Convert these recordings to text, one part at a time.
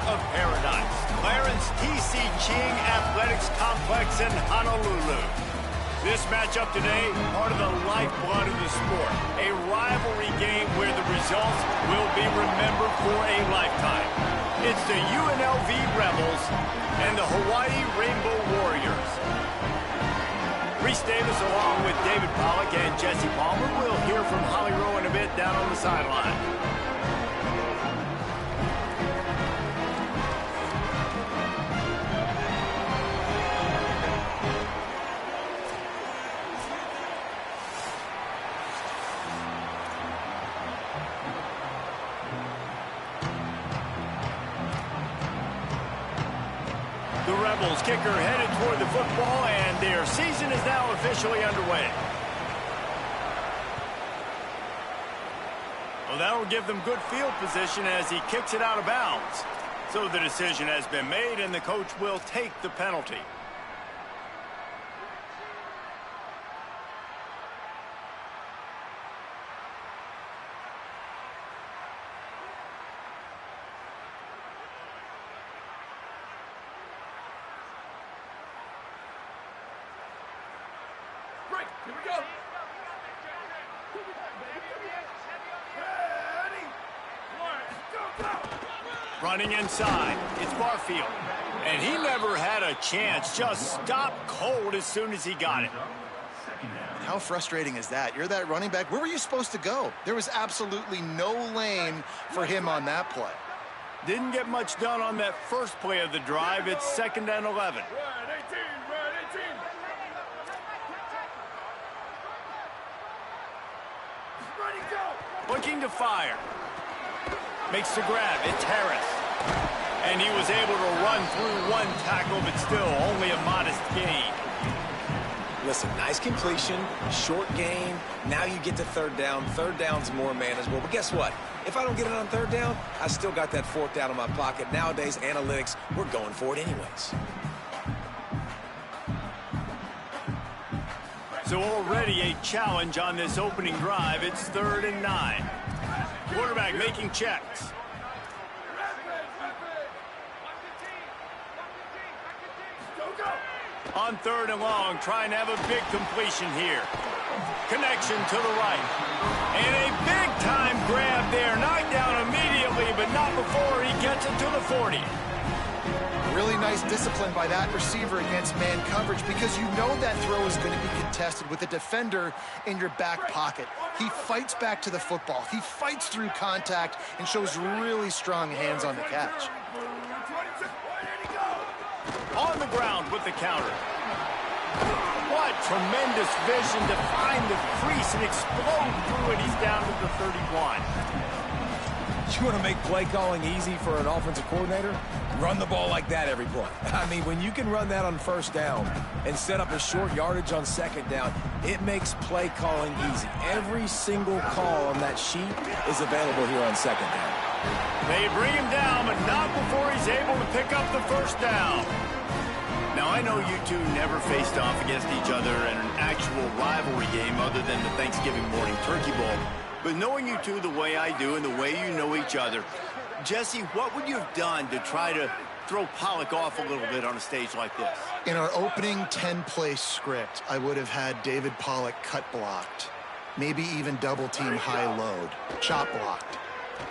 of paradise, Clarence T.C. Ching Athletics Complex in Honolulu. This matchup today, part of the lifeblood of the sport. A rivalry game where the results will be remembered for a lifetime. It's the UNLV Rebels and the Hawaii Rainbow Warriors. Reese Davis along with David Pollock and Jesse Palmer. We'll hear from Holly Rowe in a bit down on the sideline. The Rebels kicker headed toward the football, and their season is now officially underway. Well, that'll give them good field position as he kicks it out of bounds. So the decision has been made, and the coach will take the penalty. Here we go. Running inside, it's Barfield. And he never had a chance, just stopped cold as soon as he got it. How frustrating is that? You're that running back. Where were you supposed to go? There was absolutely no lane for him on that play. Didn't get much done on that first play of the drive. It's 2nd and 11. Looking to fire. Makes the grab. It's Harris. And he was able to run through one tackle, but still only a modest gain. Listen, nice completion, short gain. Now you get to third down. Third down's more manageable. But guess what? If I don't get it on third down, I still got that 4th down in my pocket. Nowadays, analytics, we're going for it anyways. So already a challenge on this opening drive. It's 3rd and 9. Quarterback making checks. On 3rd and long, trying to have a big completion here. Connection to the right. And a big-time grab there. Knocked down immediately, but not before he gets it to the 40. Really nice discipline by that receiver against man coverage, because you know that throw is going to be contested with a defender in your back pocket. He fights back to the football. He fights through contact and shows really strong hands on the catch. On the ground with the counter. What tremendous vision to find the crease and explode through it. He's down to the 31. You want to make play calling easy for an offensive coordinator? Run the ball like that every play. I mean, when you can run that on 1st down and set up a short yardage on 2nd down, it makes play calling easy. Every single call on that sheet is available here on 2nd down. They bring him down, but not before he's able to pick up the 1st down. Now, I know you two never faced off against each other in an actual rivalry game other than the Thanksgiving morning turkey bowl. But knowing you two the way I do and the way you know each other, Jesse, what would you have done to try to throw Pollock off a little bit on a stage like this? In our opening 10-play script, I would have had David Pollock cut blocked, maybe even double-team high load, chop blocked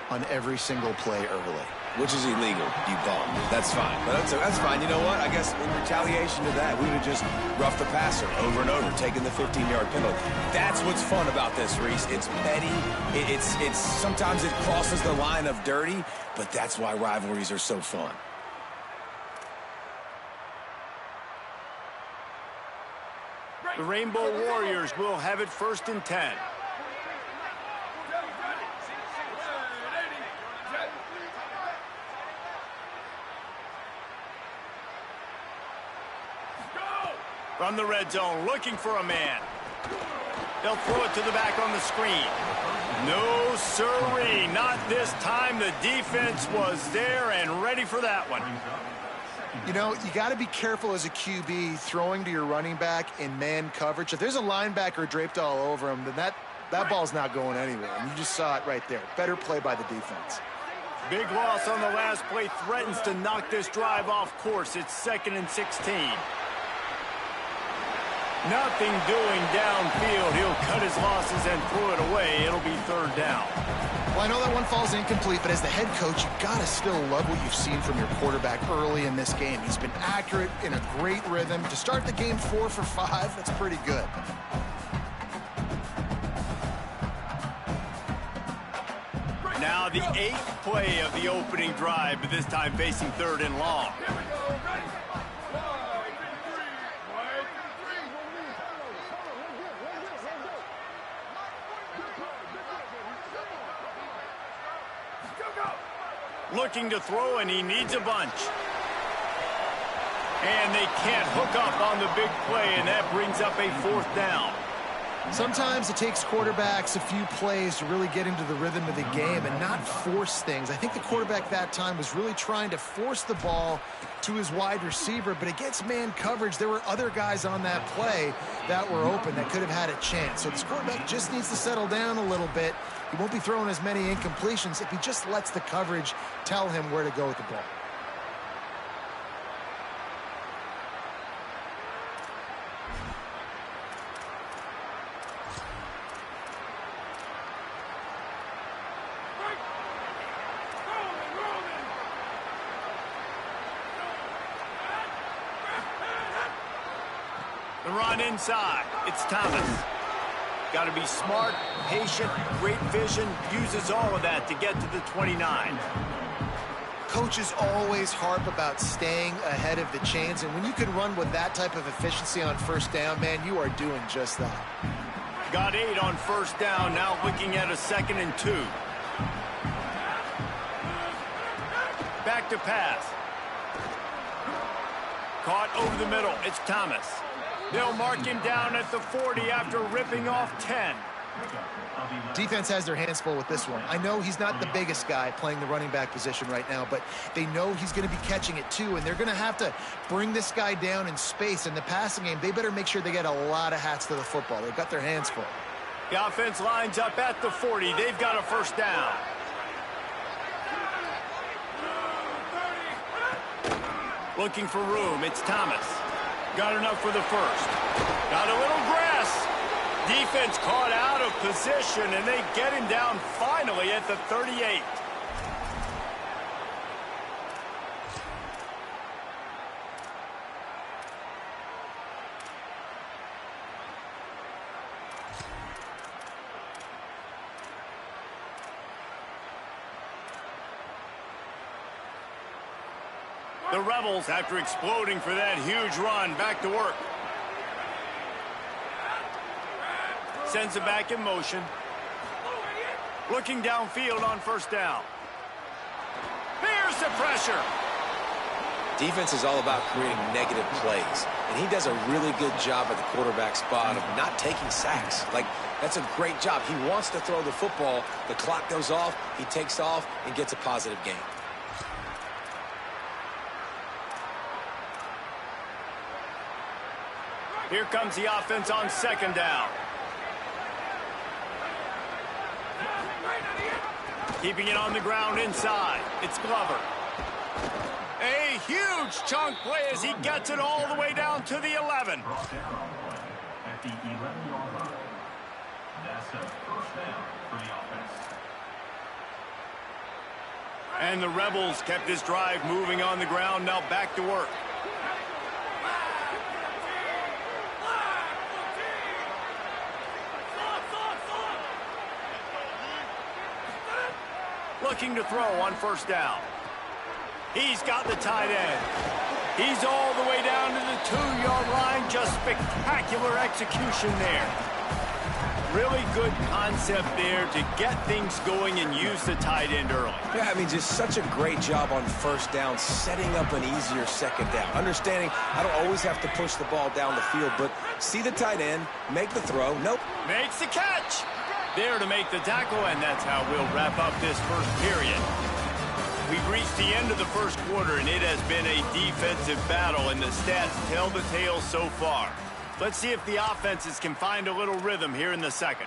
on every single play early. Which is illegal, you bum. That's fine. But that's fine. You know what? I guess in retaliation to that, we would have just roughed the passer over and over, taking the 15-yard penalty. That's what's fun about this, Reese. It's petty. It's sometimes it crosses the line of dirty, but that's why rivalries are so fun. The Rainbow Warriors will have it 1st and 10. From the red zone, looking for a man. They'll throw it to the back on the screen. No, sirree, not this time. The defense was there and ready for that one. You know, you got to be careful as a QB throwing to your running back in man coverage. If there's a linebacker draped all over him, then that ball's not going anywhere. And you just saw it right there. Better play by the defense. Big loss on the last play threatens to knock this drive off course. It's 2nd and 16. Nothing doing downfield. He'll cut his losses and throw it away. It'll be 3rd down. Well, I know that one falls incomplete, but as the head coach, you've got to still love what you've seen from your quarterback early in this game. He's been accurate, in a great rhythm. To start the game 4 for 5, that's pretty good. Now the 8th play of the opening drive, but this time facing 3rd and long. Looking to throw, and he needs a bunch. And they can't hook up on the big play, and that brings up a 4th down. Sometimes it takes quarterbacks a few plays to really get into the rhythm of the game and not force things. I think the quarterback that time was really trying to force the ball to his wide receiver, but against man coverage, there were other guys on that play that were open that could have had a chance. So this quarterback just needs to settle down a little bit. He won't be throwing as many incompletions if he just lets the coverage tell him where to go with the ball. The run inside. It's Thomas. Got to be smart, patient, great vision. Uses all of that to get to the 29. Coaches always harp about staying ahead of the chains, and when you can run with that type of efficiency on 1st down, man, you are doing just that. Got 8 on 1st down. Now looking at a 2nd and 2. Back to pass. Caught over the middle. It's Thomas. They'll mark him down at the 40 after ripping off 10. Defense has their hands full with this one. I know he's not the biggest guy playing the running back position right now, but they know he's going to be catching it too, and they're going to have to bring this guy down in space. In the passing game, they better make sure they get a lot of hats to the football. They've got their hands full. The offense lines up at the 40. They've got a 1st down. Looking for room. It's Thomas. Got enough for the 1st. Got a little grass. Defense caught out of position, and they get him down finally at the 38. The Rebels, after exploding for that huge run, back to work. Sends it back in motion. Looking downfield on 1st down. There's the pressure. Defense is all about creating negative plays, and he does a really good job at the quarterback spot of not taking sacks. Like, that's a great job. He wants to throw the football. The clock goes off. He takes off and gets a positive gain. Here comes the offense on 2nd down. Keeping it on the ground inside. It's Glover. A huge chunk play as he gets it all the way down to the 11. At the 11-yard line. That's a 1st down for the offense. And the Rebels kept this drive moving on the ground. Now back to work. Looking to throw on 1st down. He's got the tight end. He's all the way down to the 2-yard line. Just spectacular execution there. Really good concept there to get things going and use the tight end early. Yeah, I mean, just such a great job on 1st down, setting up an easier 2nd down. Understanding I don't always have to push the ball down the field, but see the tight end, make the throw. Nope. Makes the catch. There to make the tackle, and that's how we'll wrap up this 1st period. We've reached the end of the 1st quarter, and it has been a defensive battle, and the stats tell the tale so far. Let's see if the offenses can find a little rhythm here in the 2nd.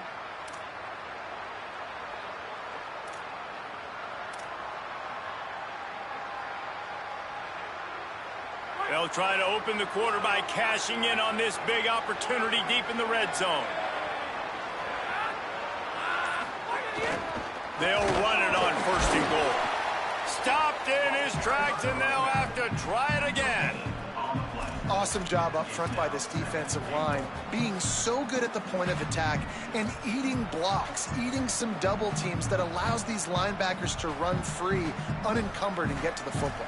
They'll try to open the quarter by cashing in on this big opportunity deep in the red zone. They'll run it on 1st and goal. Stopped in his tracks, and they'll have to try it again. Awesome job up front by this defensive line, being so good at the point of attack and eating blocks, eating some double teams that allows these linebackers to run free, unencumbered, and get to the football.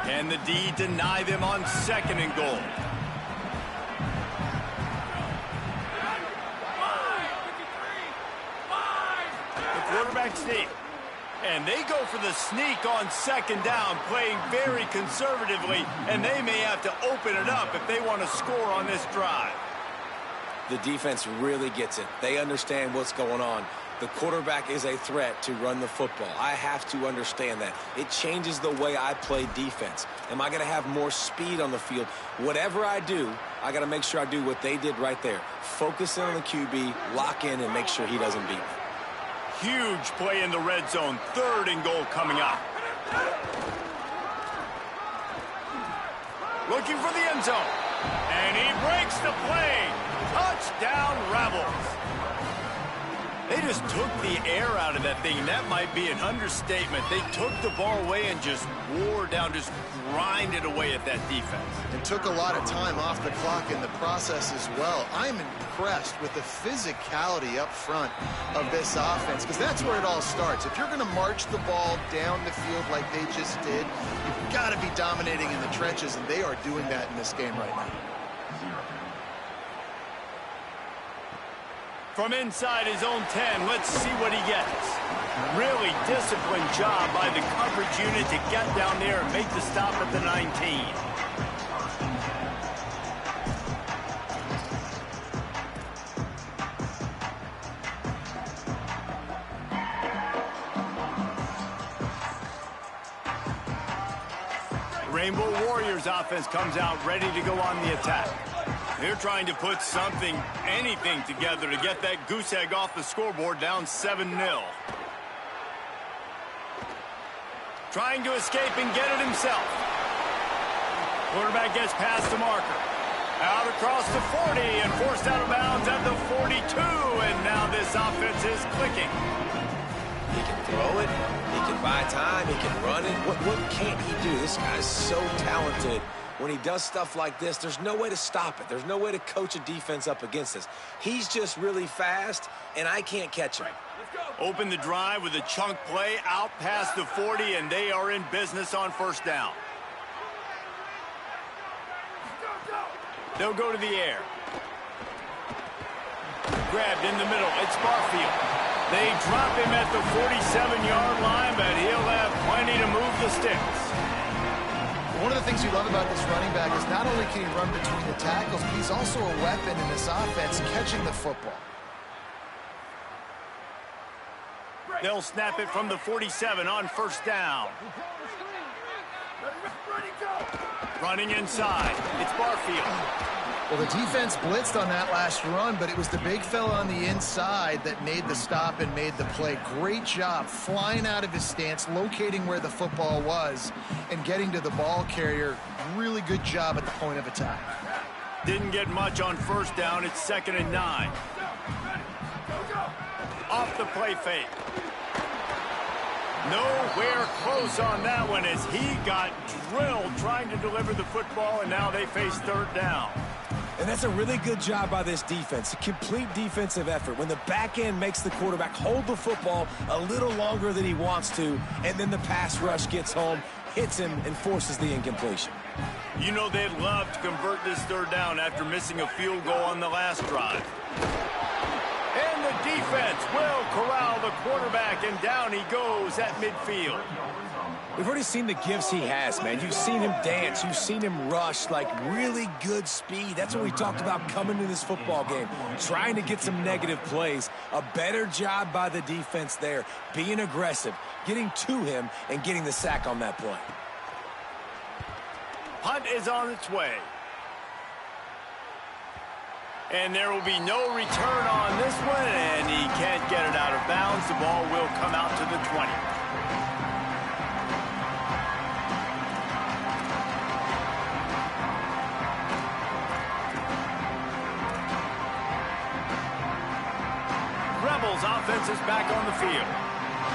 Can the D deny them on 2nd and goal? The quarterback sneak. And they go for the sneak on 2nd down, playing very conservatively, and they may have to open it up if they want to score on this drive. The defense really gets it. They understand what's going on. The quarterback is a threat to run the football. I have to understand that. It changes the way I play defense. Am I going to have more speed on the field? Whatever I do, I got to make sure I do what they did right there. Focus in on the QB, lock in, and make sure he doesn't beat me. Huge play in the red zone. 3rd and goal coming up. Looking for the end zone. And he breaks the play. Touchdown, Rebels. They just took the air out of that thing. That might be an understatement. They took the ball away and just wore down, just grinded away at that defense. And took a lot of time off the clock in the process as well. I'm impressed with the physicality up front of this offense, because that's where it all starts. If you're going to march the ball down the field like they just did, you've got to be dominating in the trenches, and they are doing that in this game right now. From inside his own 10, let's see what he gets. Really disciplined job by the coverage unit to get down there and make the stop at the 19. Rainbow Warriors offense comes out ready to go on the attack. They're trying to put something, anything together to get that goose egg off the scoreboard, down 7-0. Trying to escape and get it himself. Quarterback gets past the marker. Out across the 40 and forced out of bounds at the 42. And now this offense is clicking. He can throw it. He can buy time. He can run it. What can't he do? This guy's so talented. When he does stuff like this, there's no way to stop it. There's no way to coach a defense up against this. He's just really fast, and I can't catch him. Open the drive with a chunk play out past the 40, and they are in business on 1st down. They'll go to the air. Grabbed in the middle. It's Barfield. They drop him at the 47-yard line, but he'll have plenty to move the sticks. One of the things you love about this running back is not only can he run between the tackles, but he's also a weapon in this offense, catching the football. They'll snap it from the 47 on 1st down. Running inside. It's Barfield. Well, the defense blitzed on that last run, but it was the big fella on the inside that made the stop and made the play. Great job flying out of his stance, locating where the football was, and getting to the ball carrier. Really good job at the point of attack. Didn't get much on 1st down. It's 2nd and 9. Off the play fake. Nowhere close on that one as he got drilled trying to deliver the football, and now they face 3rd down. And that's a really good job by this defense, a complete defensive effort. When the back end makes the quarterback hold the football a little longer than he wants to, and then the pass rush gets home, hits him, and forces the incompletion. You know they'd love to convert this 3rd down after missing a field goal on the last drive. And the defense will corral the quarterback, and down he goes at midfield. We've already seen the gifts he has, man. You've seen him dance. You've seen him rush, like really good speed. That's what we talked about coming to this football game, trying to get some negative plays. A better job by the defense there, being aggressive, getting to him, and getting the sack on that play. Hunt is on its way. And there will be no return on this one, and he can't get it out of bounds. The ball will come out to the 20. Rebels offense is back on the field.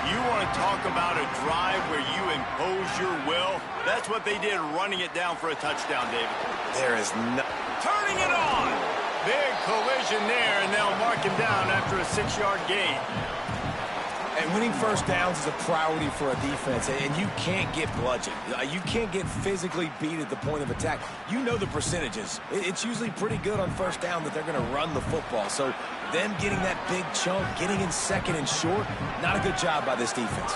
You want to talk about a drive where you impose your will? That's what they did running it down for a touchdown, David. There is no... Turning it on! Big collision there, and they'll mark him down after a 6-yard gain. And winning first downs is a priority for a defense, and you can't get bludgeoned. You can't get physically beat at the point of attack. You know the percentages. It's usually pretty good on first down that they're going to run the football. So them getting that big chunk, getting in second and short, not a good job by this defense.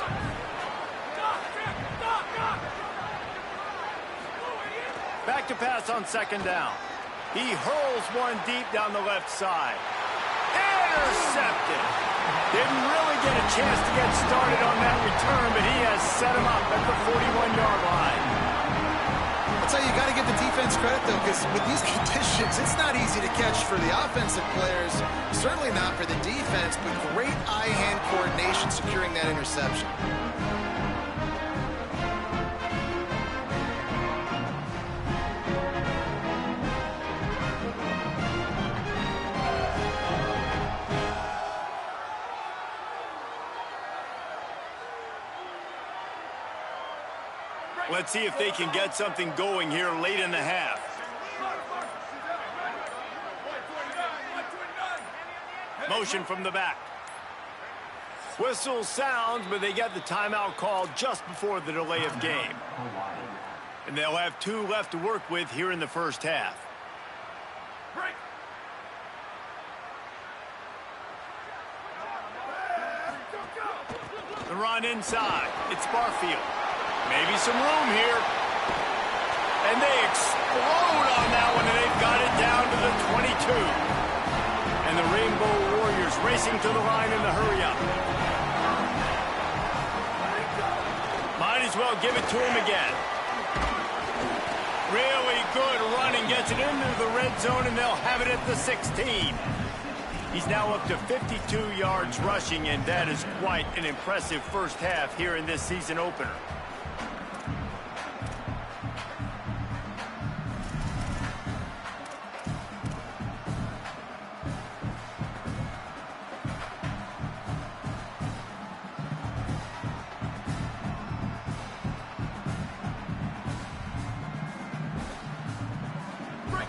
Back to pass on second down. He hurls one deep down the left side. Intercepted. Didn't really get a chance to get started on that return, but he has set him up at the 41-yard line. I'll tell you, you got to give the defense credit, though, because with these conditions, it's not easy to catch for the offensive players, certainly not for the defense, but great eye-hand coordination securing that interception. Let's see if they can get something going here late in the half. Motion from the back. Whistle sounds, but they get the timeout called just before the delay of game. And they'll have 2 left to work with here in the first half. The run inside. It's Barfield. Maybe some room here. And they explode on that one, and they've got it down to the 22. And the Rainbow Warriors racing to the line in the hurry-up. Might as well give it to him again. Really good running, gets it into the red zone, and they'll have it at the 16. He's now up to 52 yards rushing, and that is quite an impressive first half here in this season opener.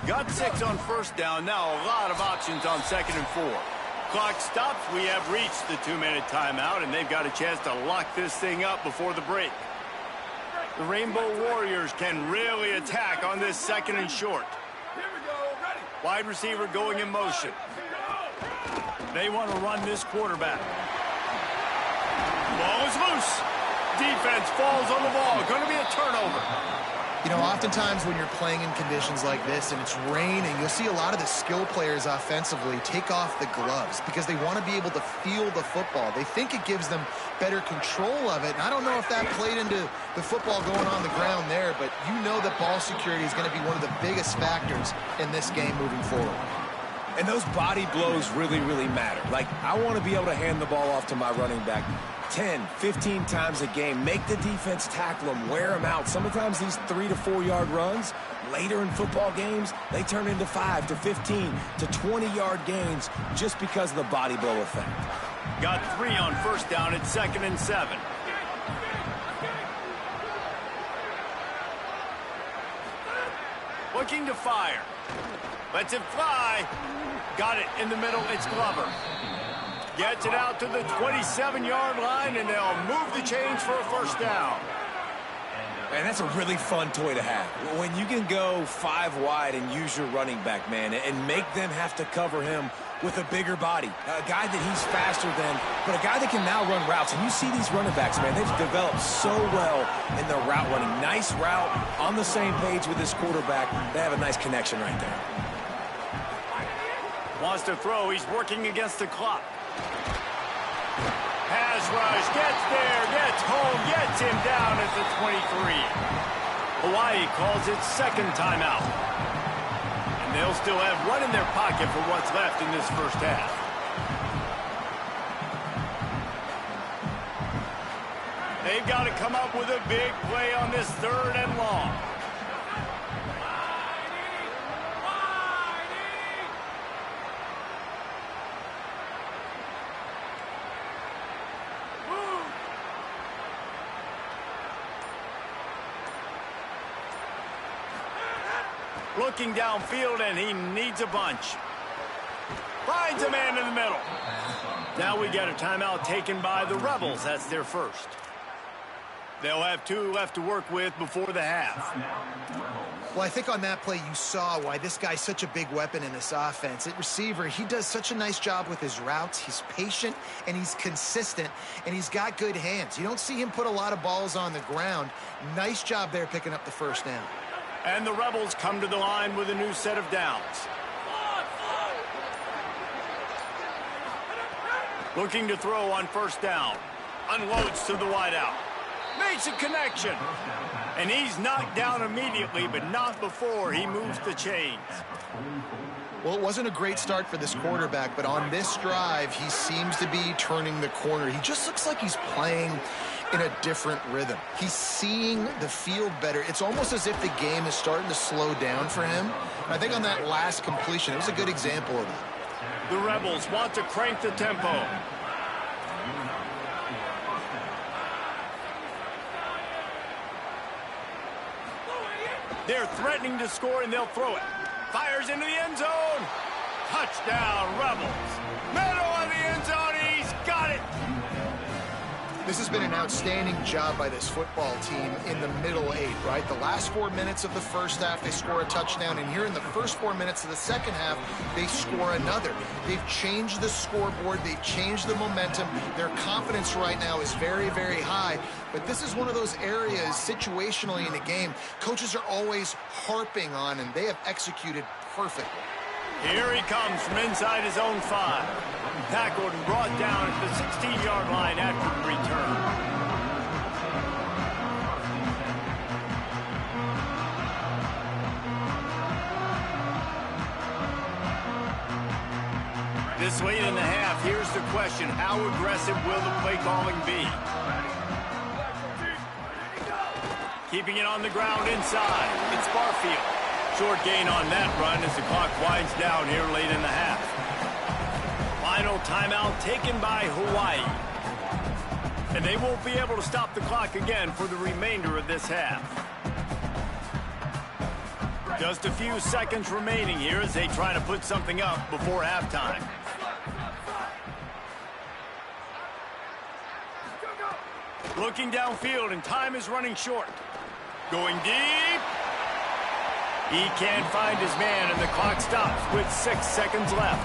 Got 6 on first down. Now a lot of options on second and 4. Clock stops. We have reached the 2-minute timeout, and they've got a chance to lock this thing up before the break. The Rainbow Warriors can really attack on this second and short. Wide receiver going in motion. They want to run this quarterback. Ball is loose. Defense falls on the ball. Going to be a turnover. You know, oftentimes when you're playing in conditions like this and it's raining, you'll see a lot of the skill players offensively take off the gloves because they want to be able to feel the football. They think it gives them better control of it. And I don't know if that played into the football going on the ground there, but you know that ball security is going to be one of the biggest factors in this game moving forward. And those body blows really, really matter. Like, I want to be able to hand the ball off to my running back 10, 15 times a game. Make the defense tackle them, wear them out. Sometimes these 3 to 4 yard runs, later in football games, they turn into 5 to 15 to 20-yard gains just because of the body blow effect. Got 3 on first down at 2nd and 7. Looking to fire. Lets it fly. Got it in the middle. It's Glover. Gets it out to the 27-yard line, and they'll move the chains for a first down. Man, that's a really fun toy to have. When you can go 5 wide and use your running back, man, and make them have to cover him with a bigger body. A guy that he's faster than, but a guy that can now run routes. And you see these running backs, man, they've developed so well in their route running. Nice route, on the same page with this quarterback. They have a nice connection right there. Wants to throw. He's working against the clock. Pass rush. Gets there. Gets home. Gets him down at the 23. Hawaii calls it second timeout. And they'll still have one in their pocket for what's left in this first half. They've got to come up with a big play on this 3rd and long. Looking downfield, and he needs a bunch. Finds a man in the middle. Now we got a timeout taken by the Rebels. That's their first. They'll have 2 left to work with before the half. Well, I think on that play you saw why this guy's such a big weapon in this offense. At receiver, he does such a nice job with his routes. He's patient, and he's consistent, and he's got good hands. You don't see him put a lot of balls on the ground. Nice job there picking up the first down. And the Rebels come to the line with a new set of downs. Looking to throw on first down. Unloads to the wideout. Makes a connection. And he's knocked down immediately, but not before he moves the chains. Well, it wasn't a great start for this quarterback, but on this drive, he seems to be turning the corner. He just looks like he's playing in a different rhythm. He's seeing the field better. It's almost as if the game is starting to slow down for him. And I think on that last completion, it was a good example of that. The Rebels want to crank the tempo. They're threatening to score, and they'll throw it. Fires into the end zone. Touchdown, Rebels. Middle of the end zone. He's got it. This has been an outstanding job by this football team in the middle 8, right? The last 4 minutes of the first half, they score a touchdown, and here in the first 4 minutes of the second half, they score another. They've changed the scoreboard. They've changed the momentum. Their confidence right now is very, very high, but this is one of those areas situationally in the game coaches are always harping on, and they have executed perfectly. Here he comes from inside his own 5. Tackled and brought down at the 16-yard line after the return. This late in the half, here's the question. How aggressive will the play calling be? Keeping it on the ground inside. It's Barfield. Short gain on that run as the clock winds down here late in the half. Final timeout taken by Hawaii. And they won't be able to stop the clock again for the remainder of this half. Just a few seconds remaining here as they try to put something up before halftime. Looking downfield, and time is running short. Going deep. He can't find his man, and the clock stops with 6 seconds left.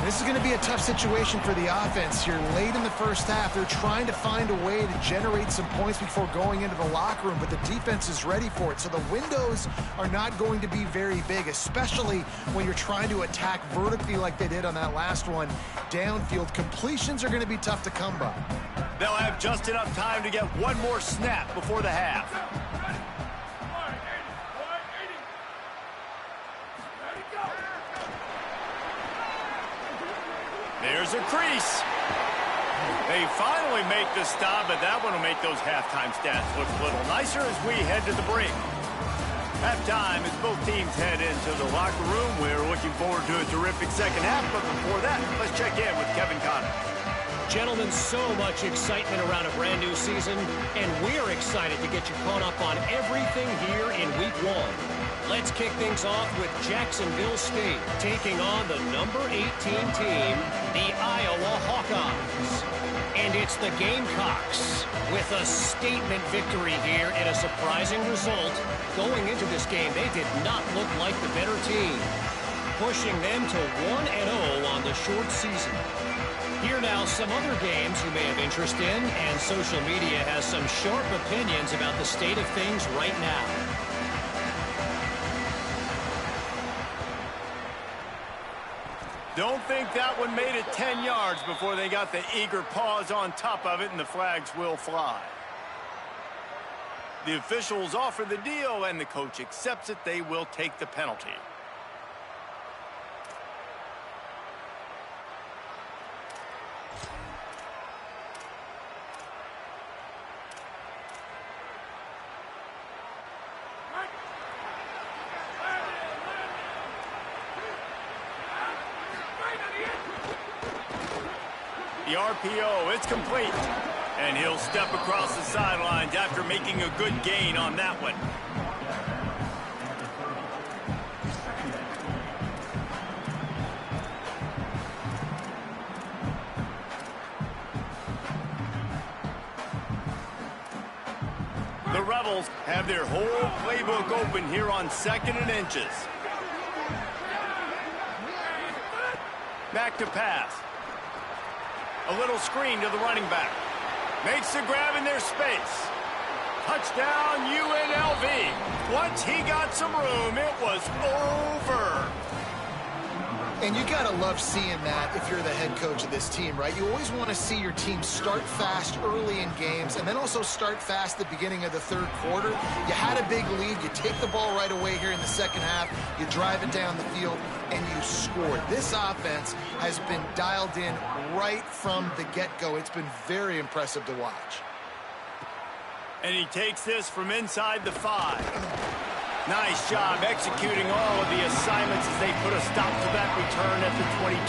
This is going to be a tough situation for the offense here. Late in the first half, they're trying to find a way to generate some points before going into the locker room, but the defense is ready for it. So the windows are not going to be very big, especially when you're trying to attack vertically like they did on that last one. Downfield completions are going to be tough to come by. They'll have just enough time to get one more snap before the half. There's a crease. They finally make the stop, but that one will make those halftime stats look a little nicer as we head to the break. Halftime as both teams head into the locker room. We're looking forward to a terrific second half, but before that, let's check in with Kevin Connor. Gentlemen, so much excitement around a brand new season, and we're excited to get you caught up on everything here in Week 1. Let's kick things off with Jacksonville State taking on the number 18 team, the Iowa Hawkeyes. And it's the Gamecocks with a statement victory here and a surprising result. Going into this game, they did not look like the better team, pushing them to 1-0 on the short season. Here now some other games you may have interest in, and social media has some sharp opinions about the state of things right now. Don't think that one made it 10 yards before they got the eager paws on top of it, and the flags will fly. The officials offer the deal, and the coach accepts it. They will take the penalty. The RPO, it's complete. And he'll step across the sidelines after making a good gain on that one. The Rebels have their whole playbook open here on 2nd and inches. Back to pass. A little screen to the running back. Makes the grab in their space. Touchdown, UNLV. Once he got some room, it was over. And you got to love seeing that if you're the head coach of this team, right? You always want to see your team start fast early in games and then also start fast at the beginning of the 3rd quarter. You had a big lead. You take the ball right away here in the 2nd half. You drive it down the field, and you scored. This offense has been dialed in right from the get-go. It's been very impressive to watch. And he takes this from inside the 5. Nice job executing all of the assignments as they put a stop to that return at the 22.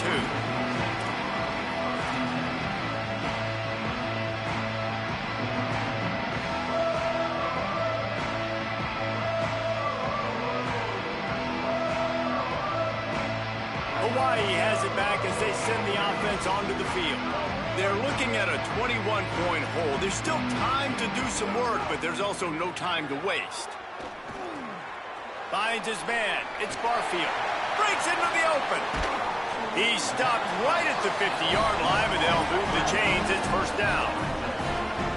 Hawaii has it back as they send the offense onto the field. They're looking at a 21-point hole. There's still time to do some work, but there's also no time to waste. Finds his man. It's Barfield. Breaks into the open. He's stopped right at the 50-yard line, but they'll move the chains. It's 1st down.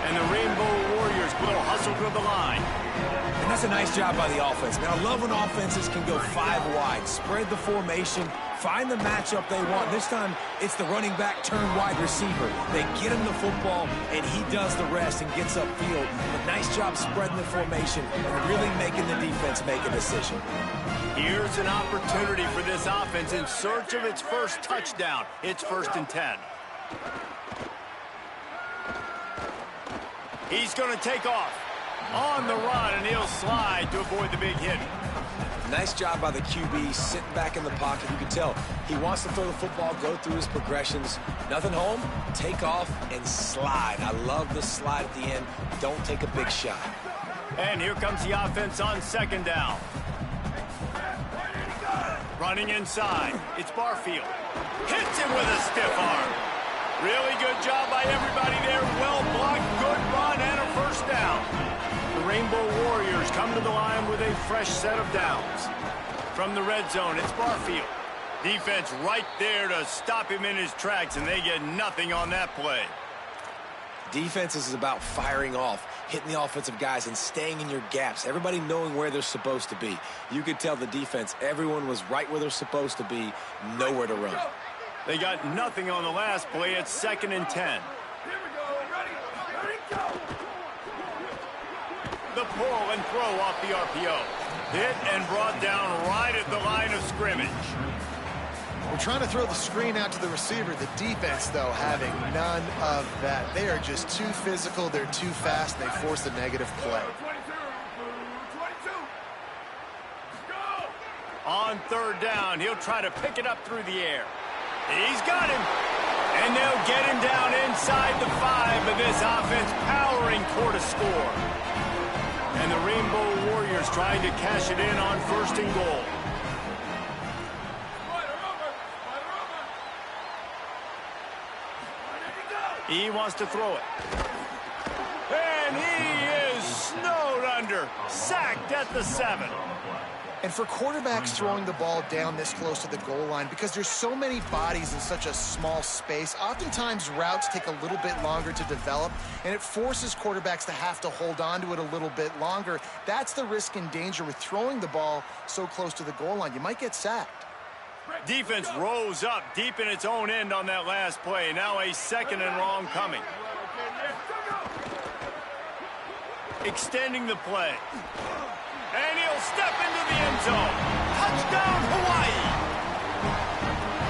And the Rainbow Warriors will hustle to the line. And that's a nice job by the offense. Man, I love when offenses can go 5 wide, spread the formation, find the matchup they want. This time, it's the running back turned wide receiver. They get him the football, and he does the rest and gets upfield. But nice job spreading the formation and really making the defense make a decision. Here's an opportunity for this offense in search of its first touchdown. It's 1st and 10. He's going to take off on the run, and he'll slide to avoid the big hit. Nice job by the QB, sitting back in the pocket. You can tell he wants to throw the football, go through his progressions. Nothing home, take off, and slide. I love the slide at the end. Don't take a big shot. And here comes the offense on 2nd down. Running inside, it's Barfield. Hits him with a stiff arm. Really good job by everybody there. Well blocked, good run, and a 1st down. The Rainbow Warriors come to the line with a fresh set of downs. From the red zone, it's Barfield. Defense right there to stop him in his tracks, and they get nothing on that play. Defense is about firing off, hitting the offensive guys and staying in your gaps. Everybody knowing where they're supposed to be. You could tell the defense, everyone was right where they're supposed to be, nowhere to run. They got nothing on the last play. It's 2nd and 10. The pull and throw off the RPO. Hit and brought down right at the line of scrimmage. We're trying to throw the screen out to the receiver. The defense, though, having none of that. They are just too physical. They're too fast. They force a negative play. On 3rd down, he'll try to pick it up through the air. He's got him. And they'll get him down inside the 5, but this offense powering toward a score. And the Rainbow Warriors trying to cash it in on 1st and goal. He wants to throw it. And he is snowed under. Sacked at the 7. And for quarterbacks throwing the ball down this close to the goal line, because there's so many bodies in such a small space, oftentimes routes take a little bit longer to develop, and it forces quarterbacks to have to hold on to it a little bit longer. That's the risk and danger with throwing the ball so close to the goal line. You might get sacked. Defense rose up deep in its own end on that last play. Now a 2nd and long coming. Extending the play. And he'll step into the end zone. Touchdown, Hawaii!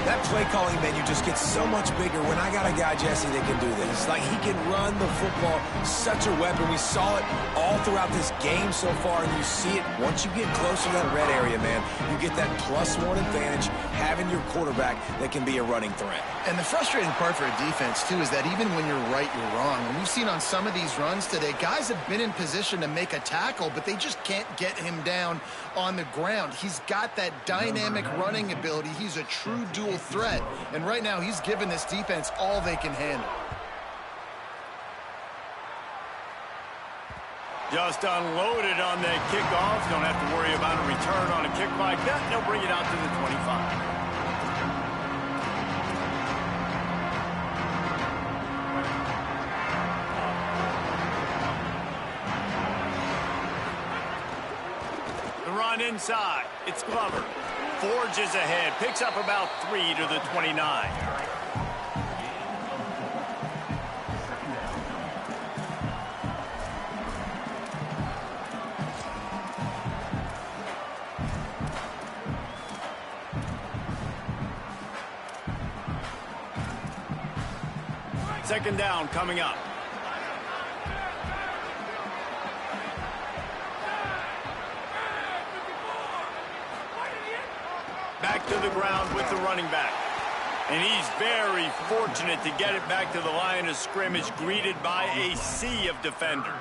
That play calling menu just gets so much bigger when I got a guy, Jesse, that can do this. Like, he can run the football, such a weapon. We saw it all throughout this game so far, and you see it once you get closer to that red area, man. You get that +1 advantage having your quarterback that can be a running threat. And the frustrating part for a defense, too, is that even when you're right, you're wrong. And we've seen on some of these runs today, guys have been in position to make a tackle, but they just can't get him down on the ground. He's got that dynamic running ability. He's a true dual threat. And right now, he's given this defense all they can handle. Just unloaded on that kickoff. Don't have to worry about a return on a kick like that. They'll bring it out to the 25. Run inside. It's Glover. Forges ahead. Picks up about 3 to the 29. Second down coming up. Back to the ground with the running back. And he's very fortunate to get it back to the line of scrimmage, greeted by a sea of defenders.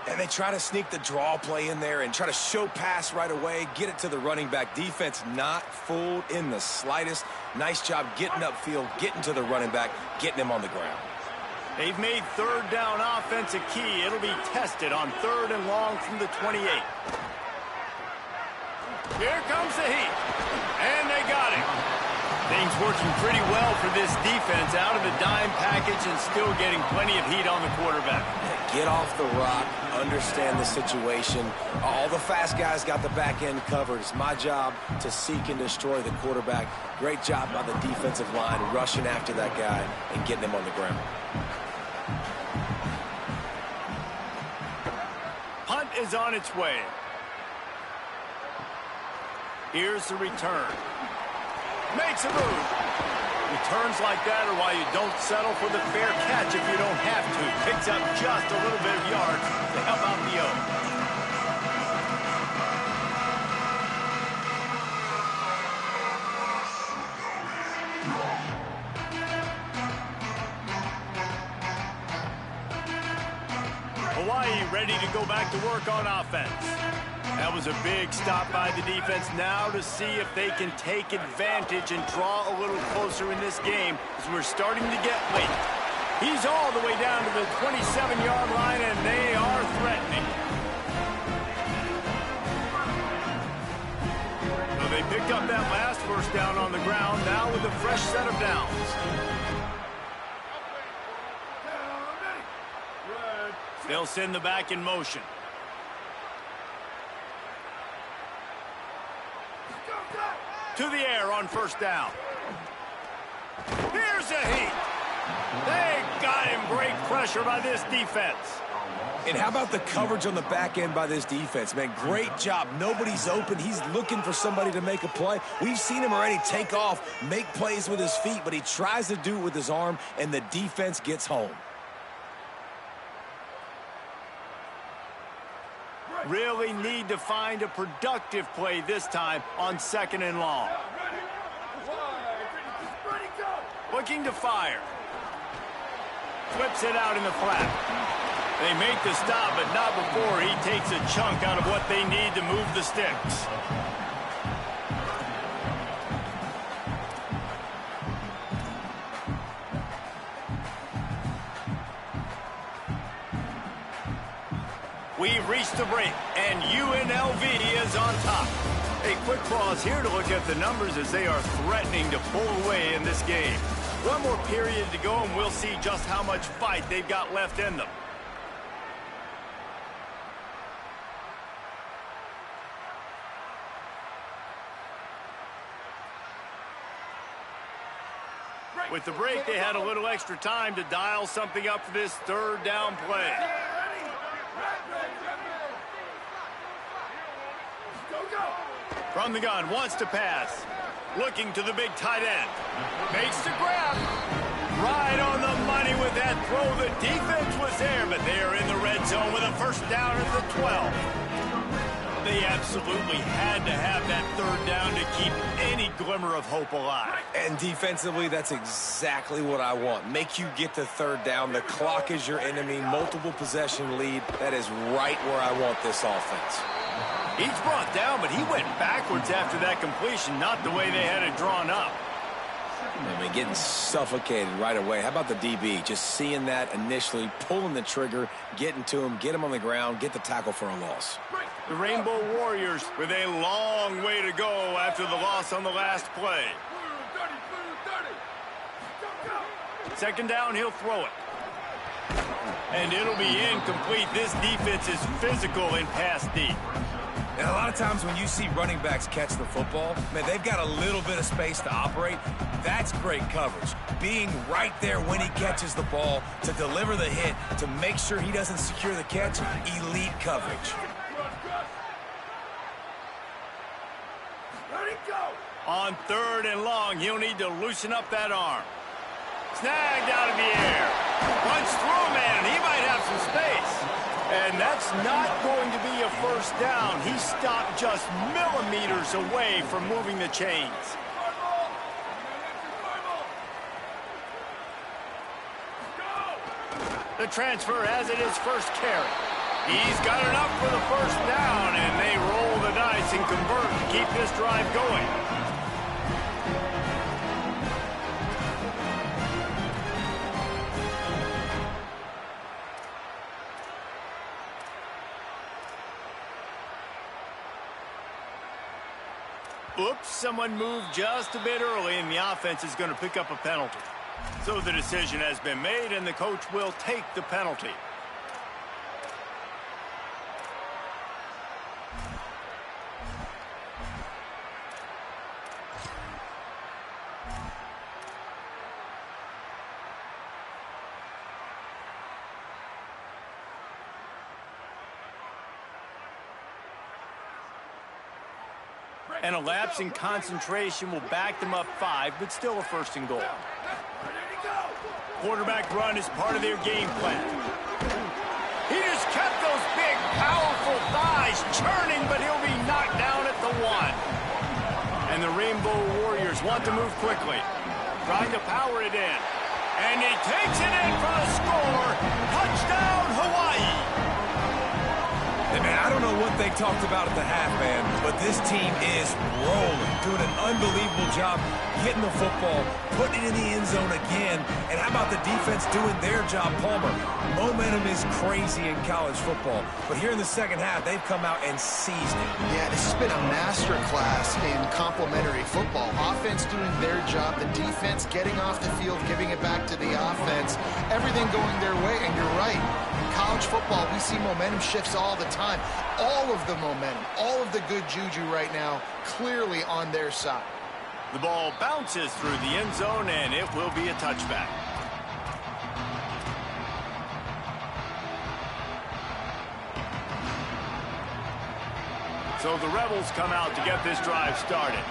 And they try to sneak the draw play in there and try to show pass right away, get it to the running back. Defense not fooled in the slightest. Nice job getting upfield, getting to the running back, getting him on the ground. They've made third down offense a key. It'll be tested on 3rd and long from the 28. Here comes the heat. And they got him. Things working pretty well for this defense, out of the dime package and still getting plenty of heat on the quarterback. Get off the rock, understand the situation. All the fast guys got the back end covered. It's my job to seek and destroy the quarterback. Great job by the defensive line rushing after that guy and getting him on the ground. Punt is on its way. Here's the return. Makes a move. Returns like that are why you don't settle for the fair catch if you don't have to. Picks up just a little bit of yards to help out the O. Hawaii ready to go back to work on offense. That was a big stop by the defense. Now to see if they can take advantage and draw a little closer in this game as we're starting to get late. He's all the way down to the 27-yard line, and they are threatening. So they picked up that last first down on the ground, now with a fresh set of downs. They'll send the back in motion. To the air on first down. Here's a heat. They got him. Great pressure by this defense. And how about the coverage on the back end by this defense, man? Great job. Nobody's open. He's looking for somebody to make a play. We've seen him already take off, make plays with his feet, but he tries to do it with his arm, and the defense gets home. Really need to find a productive play this time on 2nd and long. Looking to fire. Flips it out in the flat. They make the stop, but not before he takes a chunk out of what they need to move the sticks. We've reached the break, and UNLV is on top. A quick pause here to look at the numbers as they are threatening to pull away in this game. One more period to go, and we'll see just how much fight they've got left in them. With the break, they had a little extra time to dial something up for this 3rd down play. From the gun, wants to pass. Looking to the big tight end. Makes the grab. Right on the money with that throw. The defense was there, but they are in the red zone with a first down at the 12. They absolutely had to have that third down to keep any glimmer of hope alive. And defensively, that's exactly what I want. Make you get the third down. The clock is your enemy. Multiple possession lead. That is right where I want this offense. He's brought down, but he went backwards after that completion, not the way they had it drawn up. I mean, getting suffocated right away. How about the DB? Just seeing that initially, pulling the trigger, getting to him, get him on the ground, get the tackle for a loss. The Rainbow Warriors with a long way to go after the loss on the last play. Second down, he'll throw it. And it'll be incomplete. This defense is physical in pass deep. And a lot of times when you see running backs catch the football, man, they've got a little bit of space to operate. That's great coverage. Being right there when he catches the ball to deliver the hit, to make sure he doesn't secure the catch, elite coverage. On third and long, he'll need to loosen up that arm. Snagged out of the air. Punch through, man. He might have some space. And that's not going to be a first down. He stopped just millimeters away from moving the chains. The transfer has it his first carry. He's got enough for the first down, and they roll the dice and convert to keep this drive going. Oops, someone moved just a bit early, and the offense is going to pick up a penalty. So the decision has been made, and the coach will take the penalty. And a lapse in concentration will back them up 5, but still a first and goal. Quarterback run is part of their game plan. He just kept those big, powerful thighs churning, but he'll be knocked down at the 1. And the Rainbow Warriors want to move quickly, trying to power it in. And he takes it in for the score. Touchdown, Hawaii. Hey, man, I don't know what they talked about at the half, man, but this team is rolling, doing an unbelievable job getting the football, putting it in the end zone again. And how about the defense doing their job, Palmer? Momentum is crazy in college football, but here in the second half, they've come out and seized it. Yeah, this has been a master class in complementary football. Offense doing their job, the defense getting off the field, giving it back to the offense, everything going their way, and you're right. College football, we see momentum shifts all the time. All of the momentum, all of the good juju right now, clearly on their side. The ball bounces through the end zone, and it will be a touchback. So the Rebels come out to get this drive started.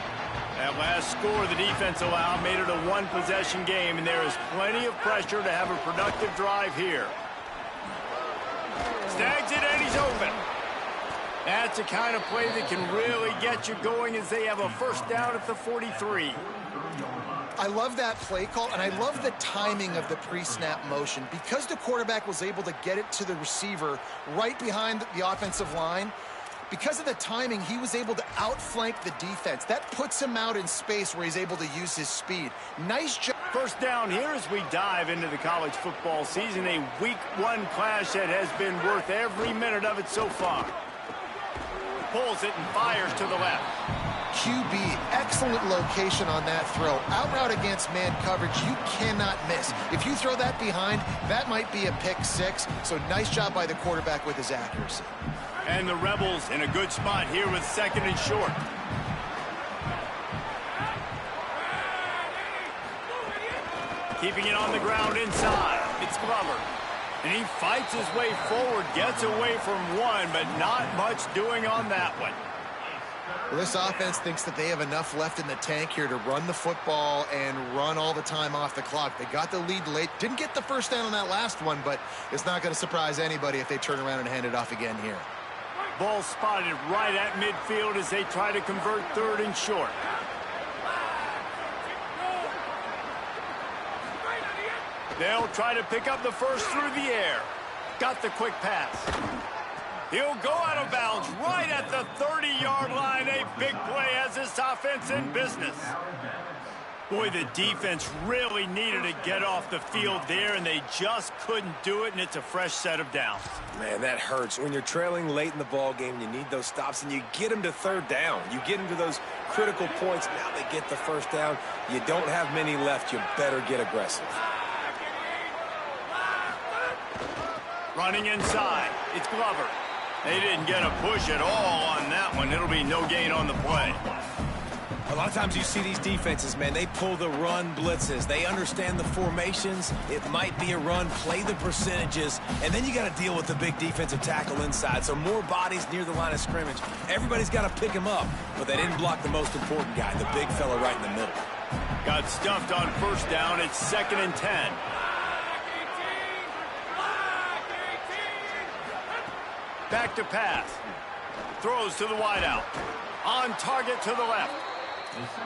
That last score the defense allowed made it a one-possession game, and there is plenty of pressure to have a productive drive here. Snags it, and he's open. That's the kind of play that can really get you going as they have a first down at the 43. I love that play call, and I love the timing of the pre-snap motion. Because the quarterback was able to get it to the receiver right behind the offensive line, because of the timing, he was able to outflank the defense. That puts him out in space where he's able to use his speed. Nice job. First down here as we dive into the college football season. A week 1 clash that has been worth every minute of it so far. Pulls it and fires to the left. QB, excellent location on that throw. Out route against man coverage, you cannot miss. If you throw that behind, that might be a pick 6. So nice job by the quarterback with his accuracy. And the Rebels in a good spot here with second and short. Keeping it on the ground inside. It's Glover. And he fights his way forward, gets away from one, but not much doing on that one. Well, this offense thinks that they have enough left in the tank here to run the football and run all the time off the clock. They got the lead late. Didn't get the first down on that last one, but it's not going to surprise anybody if they turn around and hand it off again here. Ball spotted right at midfield as they try to convert third and short. They'll try to pick up the first through the air. Got the quick pass. He'll go out of bounds right at the 30-yard line. A big play has this offense in business. Boy, the defense really needed to get off the field there, and they just couldn't do it, and it's a fresh set of downs. Man, that hurts. When you're trailing late in the ball game, you need those stops, and you get them to third down. You get them to those critical points. Now they get the first down. You don't have many left. You better get aggressive. Running inside. It's Glover. They didn't get a push at all on that one. It'll be no gain on the play. A lot of times you see these defenses, man, they pull the run blitzes. They understand the formations. It might be a run, play the percentages, and then you got to deal with the big defensive tackle inside. So more bodies near the line of scrimmage. Everybody's got to pick him up, but they didn't block the most important guy, the big fella right in the middle. Got stuffed on first down. It's 2nd and 10. Back to pass. Throws to the wideout. On target to the left.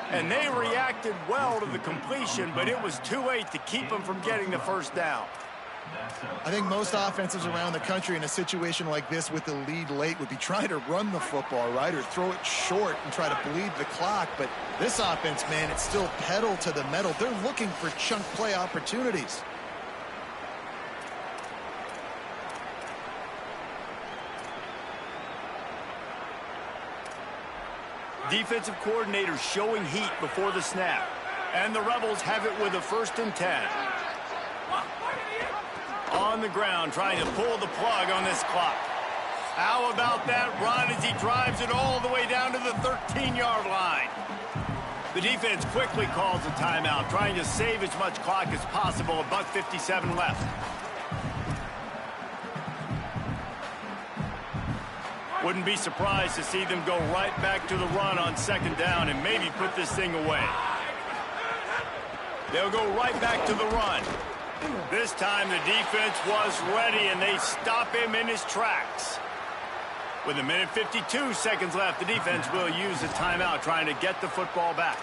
And they reacted well to the completion, but it was too late to keep them from getting the first down. I think most offenses around the country in a situation like this with the lead late would be trying to run the football, right, or throw it short and try to bleed the clock. But this offense, man, it's still pedal to the metal. They're looking for chunk play opportunities. Defensive coordinator showing heat before the snap. And the Rebels have it with a 1st and 10. On the ground, trying to pull the plug on this clock. How about that run as he drives it all the way down to the 13-yard line? The defense quickly calls a timeout, trying to save as much clock as possible. $1:57 left. Wouldn't be surprised to see them go right back to the run on 2nd down and maybe put this thing away. They'll go right back to the run. This time the defense was ready and they stop him in his tracks. With 1:52 seconds left, the defense will use a timeout trying to get the football back.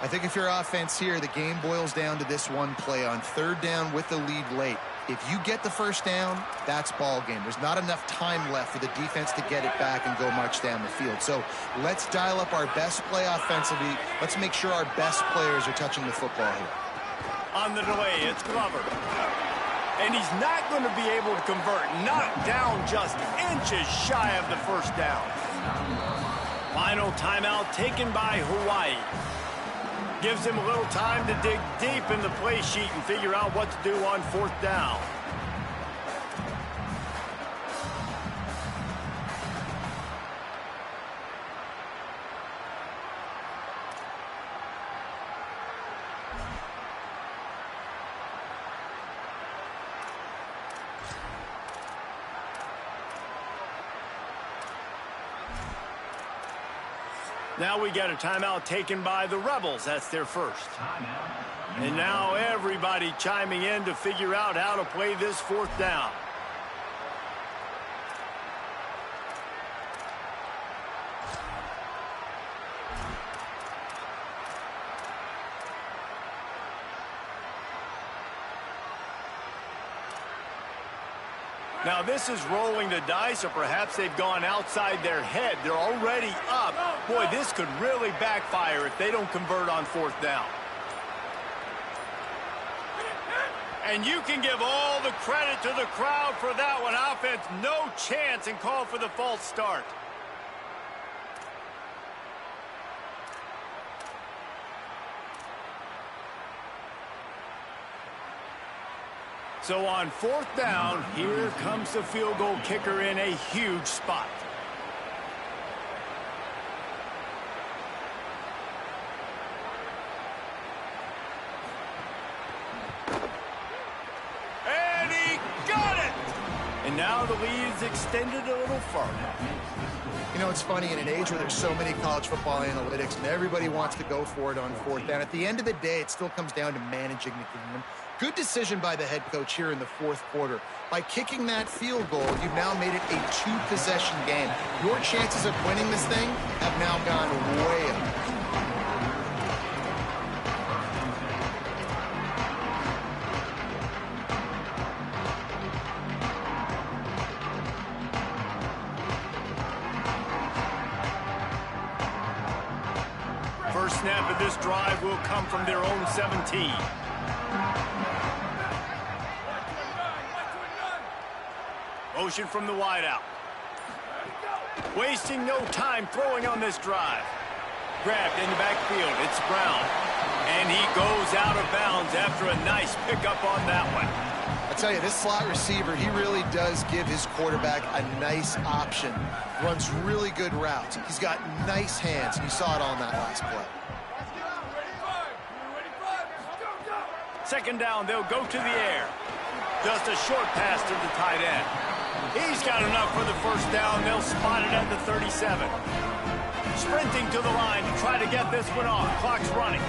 I think if you're offense here, the game boils down to this one play on 3rd down with the lead late. If you get the first down, that's ball game. There's not enough time left for the defense to get it back and go march down the field. So let's dial up our best play offensively. Let's make sure our best players are touching the football here. On the delay, it's Glover. And he's not going to be able to convert. Knocked down just inches shy of the first down. Final timeout taken by Hawaii. Gives him a little time to dig deep in the play sheet and figure out what to do on 4th down. Now we got a timeout taken by the Rebels. That's their first. And now everybody chiming in to figure out how to play this 4th down. Now this is rolling the dice, or perhaps they've gone outside their head. They're already up. Boy, this could really backfire if they don't convert on 4th down. And you can give all the credit to the crowd for that one. Offense, no chance, and call for the false start. So on 4th down, here comes the field goal kicker in a huge spot. And he got it! And now the lead is extended a little further. You know, it's funny, in an age where there's so many college football analytics and everybody wants to go for it on fourth down, at the end of the day, it still comes down to managing the game. Good decision by the head coach here in the fourth quarter. By kicking that field goal, you've now made it a two-possession game. Your chances of winning this thing have now gone way up. First snap of this drive will come from their own 17. Motion from the wideout. Wasting no time throwing on this drive. Grabbed in the backfield. It's Brown. And he goes out of bounds after a nice pickup on that one. I tell you, this slot receiver, he really does give his quarterback a nice option. Runs really good routes. He's got nice hands, and you saw it on that last play. Second down, they'll go to the air. Just a short pass to the tight end. He's got enough for the first down. They'll spot it at the 37. Sprinting to the line to try to get this one off. Clock's running.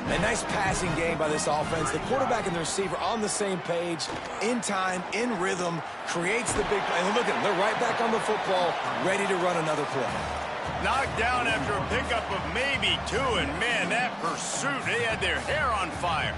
A nice passing game by this offense. The quarterback and the receiver on the same page, in time, in rhythm, creates the big play. And look at them. They're right back on the football, ready to run another play. Knocked down after a pickup of maybe two, and man, that pursuit, they had their hair on fire.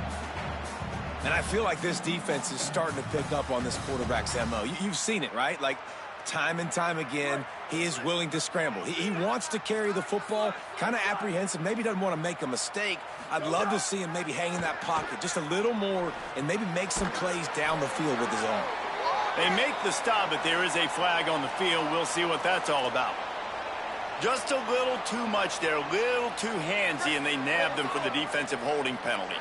And I feel like this defense is starting to pick up on this quarterback's MO. You've seen it, right? Like, time and time again, he is willing to scramble. He wants to carry the football, kind of apprehensive, maybe doesn't want to make a mistake. I'd love to see him maybe hang in that pocket just a little more and maybe make some plays down the field with his arm. They make the stop, but there is a flag on the field. We'll see what that's all about. Just a little too much there, a little too handsy, and they nabbed them for the defensive holding penalty.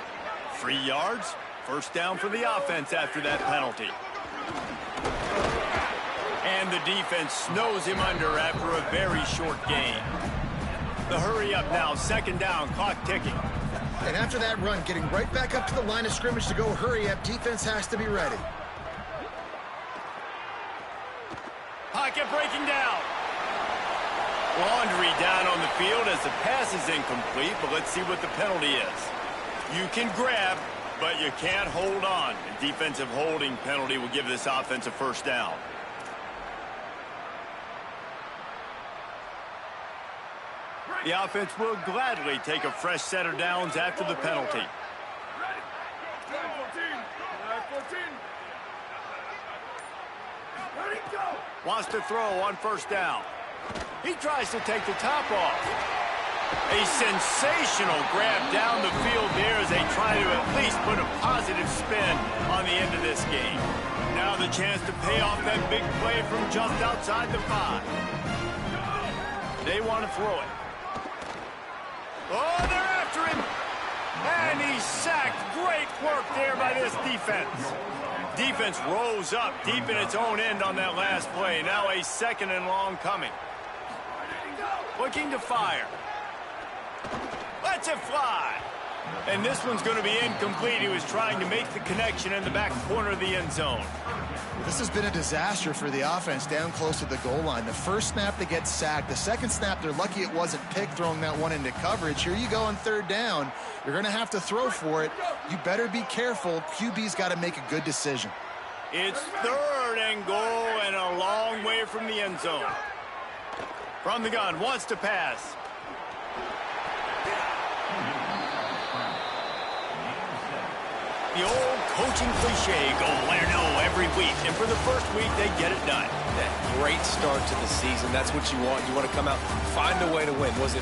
3 yards. First down for the offense after that penalty. And the defense snows him under after a very short gain. The hurry up now, second down, clock ticking. And after that run, getting right back up to the line of scrimmage to go hurry up, defense has to be ready. Pocket breaking down. Laundry down on the field as the pass is incomplete, but let's see what the penalty is. You can grab, but you can't hold on. A defensive holding penalty will give this offense a first down. The offense will gladly take a fresh set of downs after the penalty. Wants to throw on first down. He tries to take the top off. A sensational grab down the field there as they try to at least put a positive spin on the end of this game. Now the chance to pay off that big play from just outside the 5. They want to throw it. Oh, they're after him. And he's sacked. Great work there by this defense. Defense rose up deep in its own end on that last play. Now a second and long coming. Looking to fire. Lets it fly. And this one's going to be incomplete. He was trying to make the connection in the back corner of the end zone. This has been a disaster for the offense down close to the goal line. The first snap, they get sacked. The second snap, they're lucky it wasn't picked, throwing that one into coverage. Here you go on third down. You're going to have to throw for it. You better be careful. QB's got to make a good decision. It's third and goal and a long way from the end zone. From the gun, wants to pass. The old coaching cliche, go win or no every week. And for the first week, they get it done. That great start to the season. That's what you want. You want to come out, find a way to win. Was it